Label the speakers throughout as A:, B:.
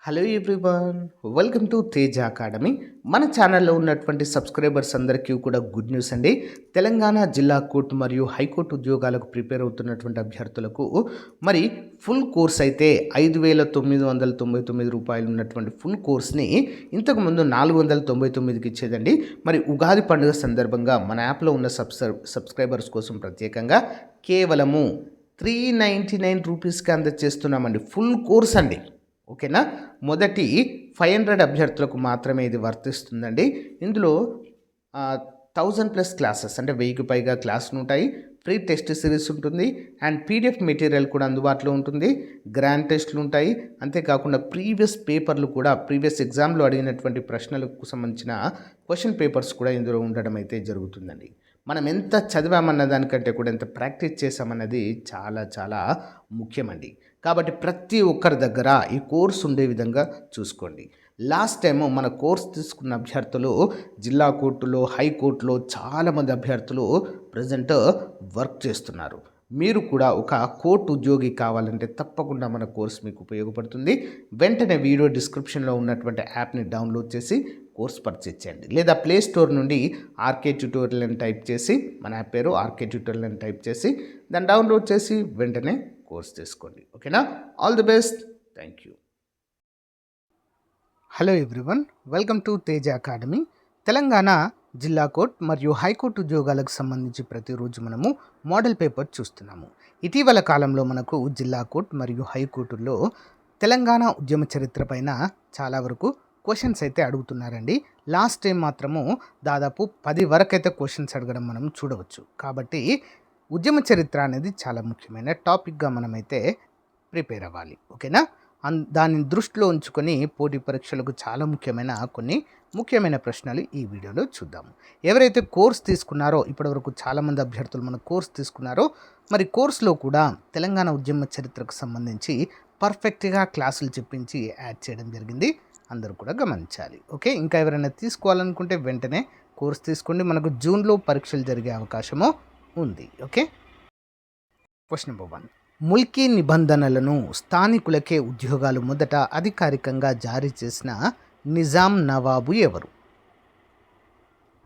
A: Hello everyone, welcome to Teja academy. మన ఛానల్లో ఉన్నటువంటి సబ్స్క్రైబర్స్ అందరికీ కూడా గుడ్ న్యూస్ అండి. తెలంగాణ జిల్లా కోర్టు మరియు హైకోర్టు ఉద్యోగాలకు ప్రిపేర్ అవుతున్నటువంటి అభ్యర్థులకు మరి ఫుల్ కోర్స్ అయితే 5,999 రూపాయలు ఉన్నటువంటి ఫుల్ కోర్స్ని ఇంతకుముందు 499కి ఇచ్చేదండి. మరి ఉగాది పండుగ సందర్భంగా మన యాప్లో ఉన్న సబ్స్క్రైబర్స్ కోసం ప్రత్యేకంగా కేవలము 399 రూపీస్కి అందజేస్తున్నామండి. ఫుల్ కోర్స్ అండి. ఓకేనా. మొదటి 500 అభ్యర్థులకు మాత్రమే ఇది వర్తిస్తుందండి. ఇందులో 1000+ క్లాసెస్ అంటే 1000కి పైగా క్లాసులు ఉంటాయి. ఫ్రీ టెస్ట్ సిరీస్ ఉంటుంది అండ్ పీడిఎఫ్ మెటీరియల్ కూడా అందుబాటులో ఉంటుంది. గ్రాండ్ టెస్ట్లు ఉంటాయి. అంతేకాకుండా ప్రీవియస్ పేపర్లు కూడా ప్రీవియస్ ఎగ్జామ్లో అడిగినటువంటి ప్రశ్నలకు సంబంధించిన క్వశ్చన్ పేపర్స్ కూడా ఇందులో ఉండడం అయితే జరుగుతుందండి. మనం ఎంత చదివామన్న దానికంటే కూడా ఎంత ప్రాక్టీస్ చేసామన్నది చాలా చాలా ముఖ్యమండి. కాబట్టి ప్రతి ఒక్కరి దగ్గర ఈ కోర్స్ ఉండే విధంగా చూసుకోండి. లాస్ట్ టైము మన కోర్స్ తీసుకున్న అభ్యర్థులు జిల్లా కోర్టులో, హైకోర్టులో చాలామంది అభ్యర్థులు ప్రజెంట్ వర్క్ చేస్తున్నారు. మీరు కూడా ఒక కోర్టు ఉద్యోగి కావాలంటే తప్పకుండా మన కోర్స్ మీకు ఉపయోగపడుతుంది. వెంటనే వీడియో డిస్క్రిప్షన్లో ఉన్నటువంటి యాప్ని డౌన్లోడ్ చేసి కోర్స్ పర్చేజ్ చేయండి. లేదా ప్లే స్టోర్ నుండి ఆర్కే ట్యూటోరియల్ అని టైప్ చేసి, మన యాప్ పేరు ఆర్కే ట్యూటోరియల్ అని టైప్ చేసి దాన్ని డౌన్లోడ్ చేసి వెంటనే కోర్స్ తీసుకోండి. ఓకేనా. All the best. Thank you. Hello everyone, welcome to Teja academy. Telangana జిల్లా కోర్ట్ మరియు హైకోర్టు ఉద్యోగాలకు సంబంధించి ప్రతిరోజు మనము మోడల్ పేపర్ చూస్తున్నాము. ఇటీవల కాలంలో మనకు జిల్లా కోర్ట్ మరియు హైకోర్టులో తెలంగాణ ఉద్యమ చరిత్ర పైన చాలా వరకు క్వశ్చన్స్ అయితే అడుగుతున్నారండి. లాస్ట్ టైం మాత్రము దాదాపు 10 వరకు అయితే క్వశ్చన్స్ అడగడం మనం చూడవచ్చు. కాబట్టి ఉద్యమ చరిత్ర అనేది చాలా ముఖ్యమైన టాపిక్గా మనమైతే ప్రిపేర్ అవ్వాలి. ఓకేనా. దాన్ని దృష్టిలో ఉంచుకొని పోటీ పరీక్షలకు చాలా ముఖ్యమైన ప్రశ్నలు ఈ వీడియోలో చూద్దాము. ఎవరైతే కోర్స్ తీసుకున్నారో, ఇప్పటివరకు చాలామంది అభ్యర్థులు మన కోర్స్ తీసుకున్నారో, మరి కోర్సులో కూడా తెలంగాణ ఉద్యమ చరిత్రకు సంబంధించి పర్ఫెక్ట్గా క్లాసులు చెప్పించి యాడ్ చేయడం జరిగింది. అందరూ కూడా గమనించాలి. ఓకే. ఇంకా ఎవరైనా తీసుకోవాలనుకుంటే వెంటనే కోర్స్ తీసుకోండి. మనకు జూన్లో పరీక్షలు జరిగే అవకాశము ఉంది. ఓకే. Question number 1. ముల్కీ నిబంధనలను స్థానికులకే ఉద్యోగాలు మొదట అధికారికంగా జారీ చేసిన నిజాం నవాబు ఎవరు?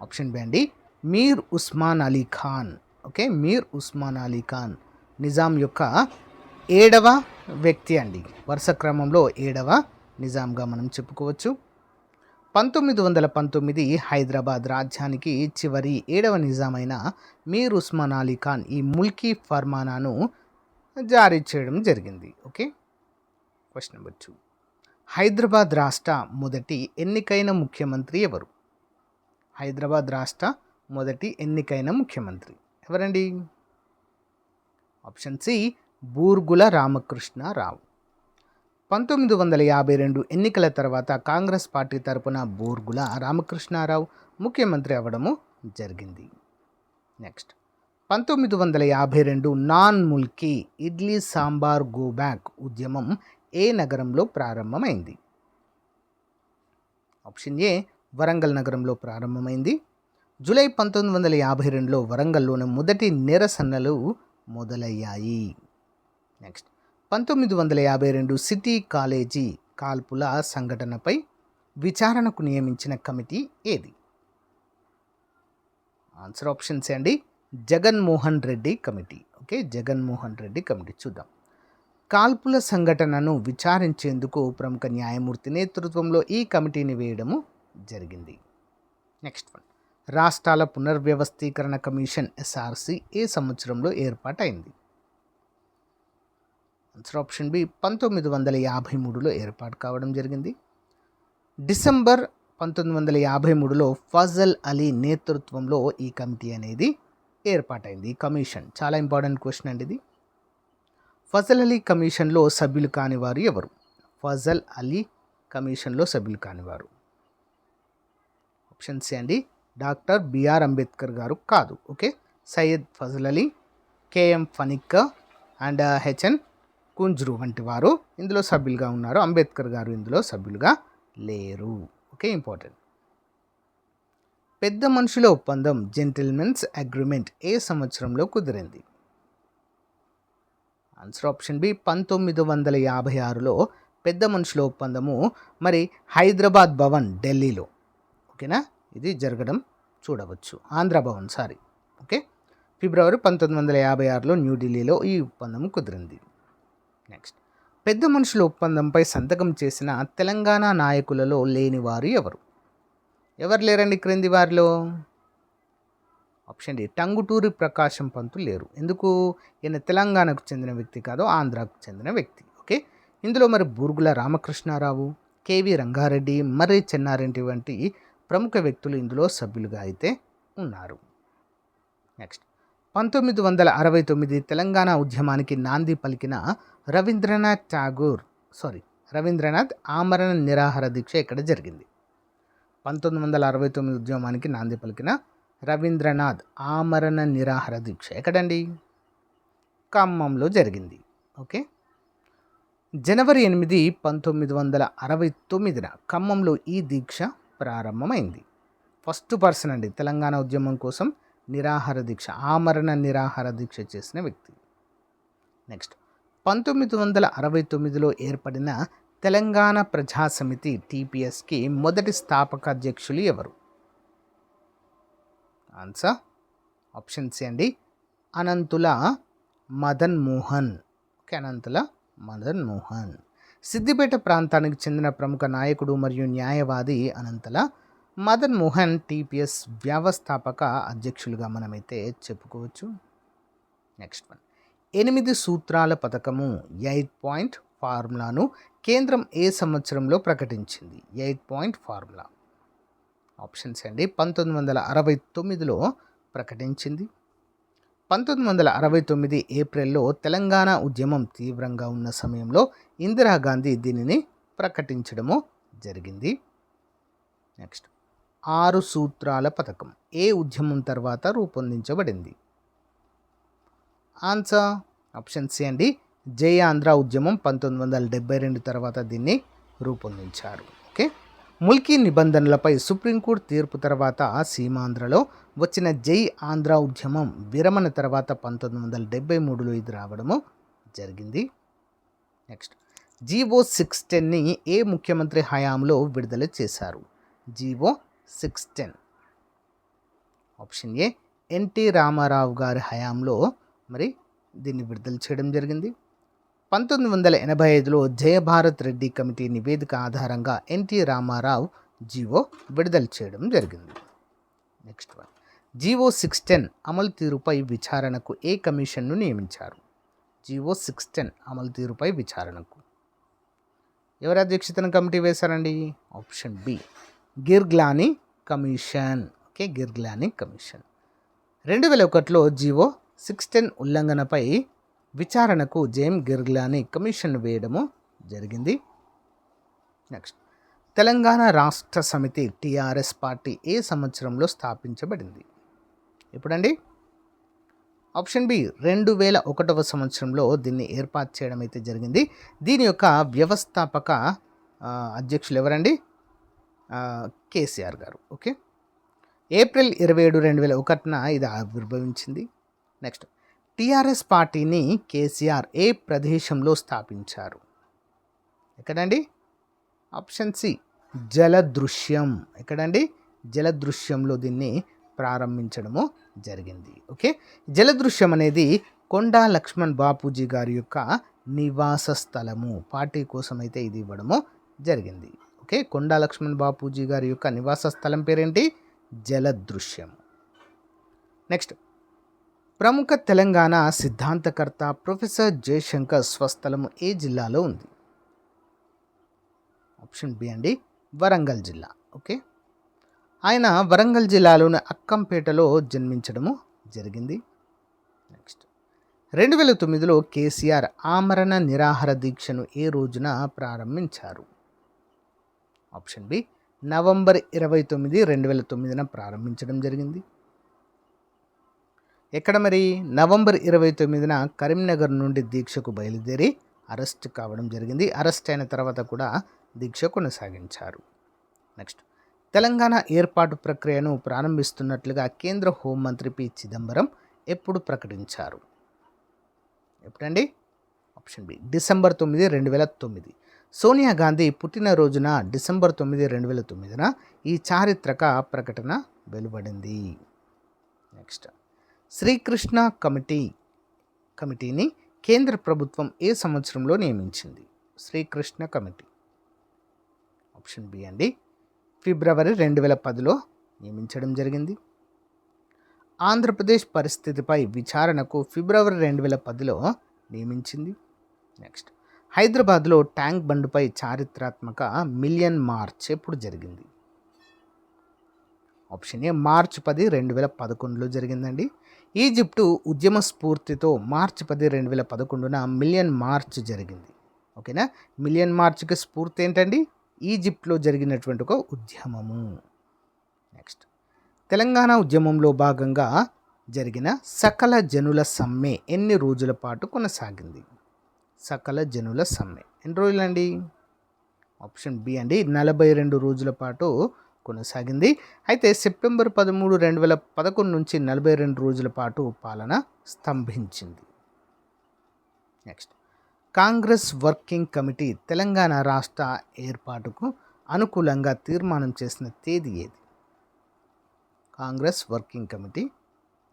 A: ఆప్షన్ బి అండి, మీర్ ఉస్మాన్ అలీ ఖాన్. ఓకే. మీర్ ఉస్మాన్ అలీ ఖాన్ నిజాం యొక్క 7వ వ్యక్తి అండి. వరుస క్రమంలో 7వ నిజాంగా మనం చెప్పుకోవచ్చు. 1919 హైదరాబాద్ రాజ్యానికి చివరి 7వ నిజామైన మీర్ ఉస్మాన్ అలీ ఖాన్ ఈ ముల్కీ ఫర్మానాను జారీ చేయడం జరిగింది. ఓకే. Question number 2. హైదరాబాద్ రాష్ట్ర మొదటి ఎన్నికైన ముఖ్యమంత్రి ఎవరు? హైదరాబాద్ రాష్ట్ర మొదటి ఎన్నికైన ముఖ్యమంత్రి ఎవరండి? Option C, Burgula Ramakrishna Rao. 1952 ఎన్నికల తర్వాత కాంగ్రెస్ పార్టీ తరపున బూర్గుల రామకృష్ణారావు ముఖ్యమంత్రి అవ్వడము జరిగింది. Next, 1952 non Mulki idli sambar go back ఉద్యమం ఏ నగరంలో ప్రారంభమైంది? ఆప్షన్ ఏ, వరంగల్ నగరంలో ప్రారంభమైంది. జూలై 1952లో వరంగల్లోని మొదటి నిరసనలు మొదలయ్యాయి. నెక్స్ట్, 1952 సిటీ కాలేజీ కాల్పుల సంఘటనపై విచారణకు నియమించిన కమిటీ ఏది? ఆన్సర్ ఆప్షన్స్ అండి, Jaganmohan Reddy committee. Okay. Jaganmohan Reddy committee. చూద్దాం. కాల్పుల సంఘటనను విచారించేందుకు ప్రముఖ న్యాయమూర్తి నేతృత్వంలో ఈ కమిటీని వేయడము జరిగింది. నెక్స్ట్ వన్, రాష్ట్రాల పునర్వ్యవస్థీకరణ కమిషన్ ఎస్ఆర్సి ఏ సంవత్సరంలో ఏర్పాటైంది? ఆన్సర్ ఆప్షన్ బి, 1953లో ఏర్పాటు కావడం జరిగింది. డిసెంబర్ 1953లో ఫజల్ అలీ నేతృత్వంలో ఈ కమిటీ అనేది ఏర్పాటైంది. ఈ కమిషన్ చాలా ఇంపార్టెంట్ క్వశ్చన్ అండి ఇది. ఫజల్ అలీ కమిషన్లో సభ్యులు కానివారు ఎవరు? ఫజల్ అలీ కమిషన్లో సభ్యులు కానివారు. ఆప్షన్ సి అండి, డాక్టర్ బిఆర్ అంబేద్కర్ గారు కాదు. Okay. Syed Fazal Ali, KM Panikkar and HN Kunzru వంటి వారు ఇందులో సభ్యులుగా ఉన్నారు. అంబేద్కర్ గారు ఇందులో సభ్యులుగా లేరు. ఓకే. ఇంపార్టెంట్. పెద్ద మనుషుల ఒప్పందం జెంటిల్మెన్స్ అగ్రిమెంట్ ఏ సంవత్సరంలో కుదిరింది? ఆన్సర్ ఆప్షన్ బి, 1956లో పెద్ద మనుషుల ఒప్పందము మరి హైదరాబాద్ భవన్ ఢిల్లీలో, ఓకేనా, ఇది జరగడం చూడవచ్చు. ఆంధ్ర భవన్ ఓకే, ఫిబ్రవరి 1956లో న్యూఢిల్లీలో ఈ ఒప్పందం కుదిరింది. నెక్స్ట్, పెద్ద మనుషుల ఒప్పందంపై సంతకం చేసిన తెలంగాణ నాయకులలో లేనివారు ఎవరు? ఎవరు లేరండి క్రింది వారిలో? ఆప్షన్ డి, టంగుటూరి ప్రకాశం పంతులు లేరు. ఎందుకు? ఈయన తెలంగాణకు చెందిన వ్యక్తి కాదు, ఆంధ్రాకు చెందిన వ్యక్తి. ఓకే, ఇందులో మరి బూర్గుల రామకృష్ణారావు, కేవి రంగారెడ్డి, మర్రి చెన్నారెడ్డి వంటి ప్రముఖ వ్యక్తులు ఇందులో సభ్యులుగా అయితే ఉన్నారు. నెక్స్ట్, 1969 తెలంగాణ ఉద్యమానికి నాంది పలికిన రవీంద్రనాథ్ ఆమరణ నిరాహార దీక్ష ఎక్కడ జరిగింది? 1969 ఉద్యమానికి నాంది పలికిన రవీంద్రనాథ్ ఆమరణ నిరాహార దీక్ష ఎక్కడండి? ఖమ్మంలో జరిగింది. ఓకే, జనవరి 8, 1969 ఖమ్మంలో ఈ దీక్ష ప్రారంభమైంది. ఫస్ట్ పర్సన్ అండి తెలంగాణ ఉద్యమం కోసం నిరాహార దీక్ష, ఆమరణ నిరాహార దీక్ష చేసిన వ్యక్తి. నెక్స్ట్, 1969లో ఏర్పడిన తెలంగాణ ప్రజా సమితి టీపీఎస్కి మొదటి స్థాపక అధ్యక్షులు ఎవరు? ఆన్సర్ ఆప్షన్ సి అండి, అనంతుల మదన్ మోహన్. ఓకే, అనంతుల మదన్ మోహన్. సిద్దిపేట ప్రాంతానికి చెందిన ప్రముఖ నాయకుడు మరియు న్యాయవాది అనంతుల మదన్ మోహన్ టీపీఎస్ వ్యవస్థాపక అధ్యక్షులుగా మనమైతే చెప్పుకోవచ్చు. నెక్స్ట్ వన్, 8 సూత్రాల పథకము 8 పాయింట్ ఫార్ములాను కేంద్రం ఏ సంవత్సరంలో ప్రకటించింది? 8 పాయింట్ ఫార్ములా ఆప్షన్స్ అండి, 1969లో ప్రకటించింది. 1969 ఏప్రిల్లో తెలంగాణ ఉద్యమం తీవ్రంగా ఉన్న సమయంలో ఇందిరాగాంధీ దీనిని ప్రకటించడము జరిగింది. నెక్స్ట్, 6 సూత్రాల పథకం ఏ ఉద్యమం తర్వాత రూపొందించబడింది? ఆన్సర్ ఆప్షన్ సి అండి, జై ఆంధ్ర ఉద్యమం 1972 తర్వాత దీన్ని రూపొందించారు. ఓకే, ముల్కీ నిబంధనలపై సుప్రీంకోర్టు తీర్పు తర్వాత సీమాంధ్రలో వచ్చిన జై ఆంధ్ర ఉద్యమం విరమణ తర్వాత 1973లో ఇది రావడము జరిగింది. నెక్స్ట్, జీవో 610ని ఏ ముఖ్యమంత్రి హయాంలో విడుదల చేశారు? GO 610 option A, NT Rama Rao గారి హయాంలో మరి దీన్ని విడుదల చేయడం జరిగింది. 1985లో జయభారత్ రెడ్డి కమిటీ నివేదిక ఆధారంగా ఎన్టీ రామారావు జీవో విడుదల చేయడం జరిగింది. నెక్స్ట్ వన్, జీవో 610 అమలు తీరుపై విచారణకు ఏ కమిషన్ను నియమించారు? జీవో 610 అమలు తీరుపై విచారణకు ఎవరి అధ్యక్షతన కమిటీ వేశారండి? Option B, Girglani commission. Okay, Girglani commission. 2001లో జీవో 610 ఉల్లంఘనపై విచారణకు జేమ్ గిర్గ్లానీ కమిషన్ వేయడము జరిగింది. నెక్స్ట్, తెలంగాణ రాష్ట్ర సమితి టీఆర్ఎస్ పార్టీ ఏ సంవత్సరంలో స్థాపించబడింది? ఎప్పుడండి? ఆప్షన్ బి, 2001వ సంవత్సరంలో దీన్ని ఏర్పాటు చేయడం అయితే జరిగింది. దీని యొక్క వ్యవస్థాపక అధ్యక్షులు ఎవరండి? కేసీఆర్ గారు. ఓకే, ఏప్రిల్ 27, 2001న ఇది ఆవిర్భవించింది. నెక్స్ట్, టీఆర్ఎస్ పార్టీని కేసీఆర్ ఏ ప్రదేశంలో స్థాపించారు? ఎక్కడండి? Option C, జలదృశ్యం. ఎక్కడండి? జలదృశ్యంలో దీన్ని ప్రారంభించడము జరిగింది. ఓకే, జలదృశ్యం అనేది కొండా లక్ష్మణ్ బాపూజీ గారి యొక్క నివాస స్థలము. పార్టీ కోసం అయితే ఇది ఇవ్వడము జరిగింది. ఓకే, కొండా లక్ష్మణ్ బాపూజీ గారి యొక్క నివాస స్థలం పేరేంటి? జలదృశ్యం. నెక్స్ట్, ప్రముఖ తెలంగాణ సిద్ధాంతకర్త ప్రొఫెసర్ జయశంకర్ స్వస్థలము ఏ జిల్లాలో ఉంది? ఆప్షన్ బి అండి, వరంగల్ జిల్లా. ఓకే, ఆయన వరంగల్ జిల్లాలోని అక్కంపేటలో జన్మించడము జరిగింది. నెక్స్ట్, 2009లో కేసీఆర్ ఆమరణ నిరాహార దీక్షను ఏ రోజున ప్రారంభించారు? ఆప్షన్ బి, నవంబర్ 29, 2009న ప్రారంభించడం జరిగింది. ఎక్కడ మరి? నవంబర్ 29న కరీంనగర్ నుండి దీక్షకు బయలుదేరి అరెస్ట్ కావడం జరిగింది. అరెస్ట్ అయిన తర్వాత కూడా దీక్ష కొనసాగించారు. నెక్స్ట్, తెలంగాణ ఏర్పాటు ప్రక్రియను ప్రారంభిస్తున్నట్లుగా కేంద్ర హోంమంత్రి పి చిదంబరం ఎప్పుడు ప్రకటించారు? ఎప్పుడండి? Option B, December 9, 2009. Sonia Gandhi పుట్టినరోజున డిసెంబర్ 9, 2009న ఈ చారిత్రక ప్రకటన వెలువడింది. నెక్స్ట్, శ్రీకృష్ణ కమిటీని కేంద్ర ప్రభుత్వం ఏ సంవత్సరంలో నియమించింది? శ్రీకృష్ణ కమిటీ. ఆప్షన్ బి అండి, ఫిబ్రవరి 2010లో నియమించడం జరిగింది. ఆంధ్రప్రదేశ్ పరిస్థితిపై విచారణకు ఫిబ్రవరి 2010లో నియమించింది. నెక్స్ట్, హైదరాబాద్లో ట్యాంక్ బండ్పై చారిత్రాత్మక మిలియన్ మార్చ్ ఎప్పుడు జరిగింది? ఆప్షన్ ఏ మార్చి 10, 2011లో జరిగిందండి. ఈజిప్టు ఉద్యమ స్ఫూర్తితో మార్చి 10, 2011న మిలియన్ మార్చ్ జరిగింది. ఓకేనా, మిలియన్ మార్చ్కి స్ఫూర్తి ఏంటండి? ఈజిప్ట్లో జరిగినటువంటి ఒక ఉద్యమము. నెక్స్ట్, తెలంగాణ ఉద్యమంలో భాగంగా జరిగిన సకల జనుల సమ్మె ఎన్ని రోజుల పాటు కొనసాగింది? సకల జనుల సమ్మె ఎన్ని రోజులండి? ఆప్షన్ బి అండి, 42 రోజుల పాటు కొనసాగింది. అయితే సెప్టెంబర్ 13, 2011 నుంచి 42 రోజుల పాటు పాలన స్తంభించింది. Next, Congress working committee Telangana రాష్ట్ర ఏర్పాటుకు అనుకూలంగా తీర్మానం చేసిన తేదీ ఏది? కాంగ్రెస్ వర్కింగ్ కమిటీ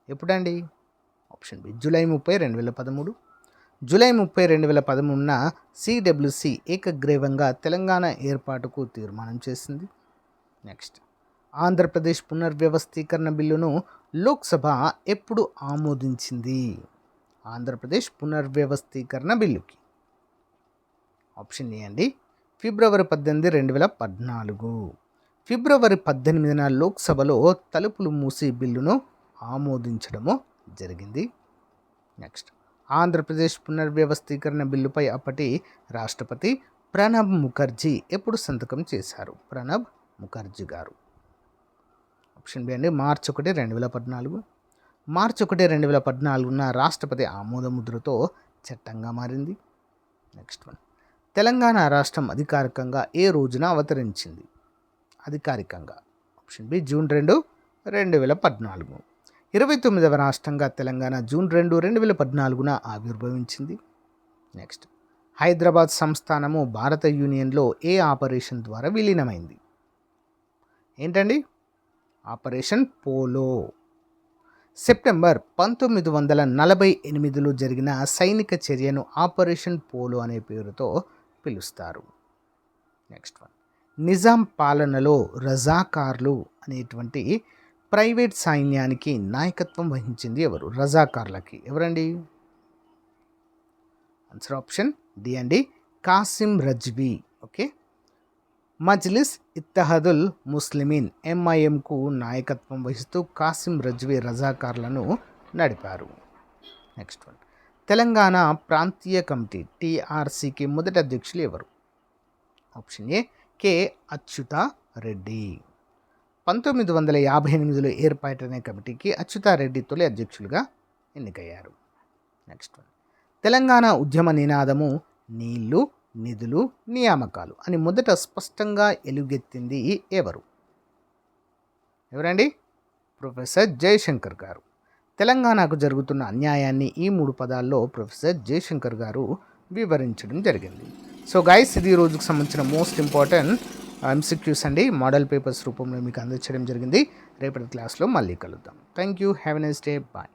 A: ఎప్పుడండి? Option B, July 30, 2013. జూలై 30, 2013న సిడబ్ల్యూసి ఏకగ్రీవంగా తెలంగాణ ఏర్పాటుకు తీర్మానం చేసింది. నెక్స్ట్, ఆంధ్రప్రదేశ్ పునర్వ్యవస్థీకరణ బిల్లును లోక్సభ ఎప్పుడు ఆమోదించింది? ఆంధ్రప్రదేశ్ పునర్వ్యవస్థీకరణ బిల్లుకి ఆప్షన్ ఏ అండి, ఫిబ్రవరి 18, 2014. ఫిబ్రవరి 18న లోక్సభలో తలుపులు మూసి బిల్లును ఆమోదించడము జరిగింది. నెక్స్ట్, ఆంధ్రప్రదేశ్ పునర్వ్యవస్థీకరణ బిల్లుపై అప్పటి రాష్ట్రపతి ప్రణబ్ ముఖర్జీ ఎప్పుడు సంతకం చేశారు? ప్రణబ్ ముఖర్జీ గారు. ఆప్షన్ బి అండి, మార్చి 1, 2014. మార్చి 1, 2014న రాష్ట్రపతి ఆమోద ముద్రతో చట్టంగా మారింది. నెక్స్ట్ వన్, తెలంగాణ రాష్ట్రం అధికారికంగా ఏ రోజున అవతరించింది? అధికారికంగా ఆప్షన్ బి, జూన్ 2, 2014. 29వ రాష్ట్రంగా తెలంగాణ జూన్ 2, 2014న ఆవిర్భవించింది. నెక్స్ట్, హైదరాబాద్ సంస్థానము భారత యూనియన్లో ఏ ఆపరేషన్ ద్వారా విలీనమైంది? ఏంటండి? Operation polo. సెప్టెంబర్ 1948లో జరిగిన సైనిక చర్యను ఆపరేషన్ పోలో అనే పేరుతో పిలుస్తారు. నెక్స్ట్ వన్, నిజాం పాలనలో రజాకార్లు అనేటువంటి ప్రైవేట్ సైన్యానికి నాయకత్వం వహించింది ఎవరు? రజాకార్లకి ఎవరండి? ఆన్సర్ ఆప్షన్ డి అండి, కాసిం రజ్వీ. ఓకే, మజ్లిస్ ఇత్తహదుల్ ముస్లిమీన్ ఎంఐఎంకు నాయకత్వం వహిస్తూ కాసిం రజ్వీ రజాకార్లను నడిపారు. నెక్స్ట్ వన్, తెలంగాణ ప్రాంతీయ కమిటీ టీఆర్సీకి మొదటి అధ్యక్షులు ఎవరు? Option A K Achyuta Reddy. 1958లో ఏర్పాటైన కమిటీకి అచ్యుతారెడ్డి తొలి అధ్యక్షులుగా ఎన్నికయ్యారు. నెక్స్ట్ వన్, తెలంగాణ ఉద్యమ నినాదము నీళ్లు, నిధులు, నియామకాలు అని మొదట స్పష్టంగా ఎలుగెత్తింది ఎవరు? ఎవరండి? ప్రొఫెసర్ జయశంకర్ గారు. తెలంగాణకు జరుగుతున్న అన్యాయాన్ని ఈ 3 పదాల్లో ప్రొఫెసర్ జయశంకర్ గారు వివరించడం జరిగింది. సో గైస్, ఇది ఈ రోజుకు సంబంధించిన మోస్ట్ ఇంపార్టెంట్ ఎంసీక్యూస్ అండి. మోడల్ పేపర్స్ రూపంలో మీకు అందించడం జరిగింది. రేపటి క్లాస్లో మళ్ళీ కలుద్దాం. Thank you. Have a nice day. Bye.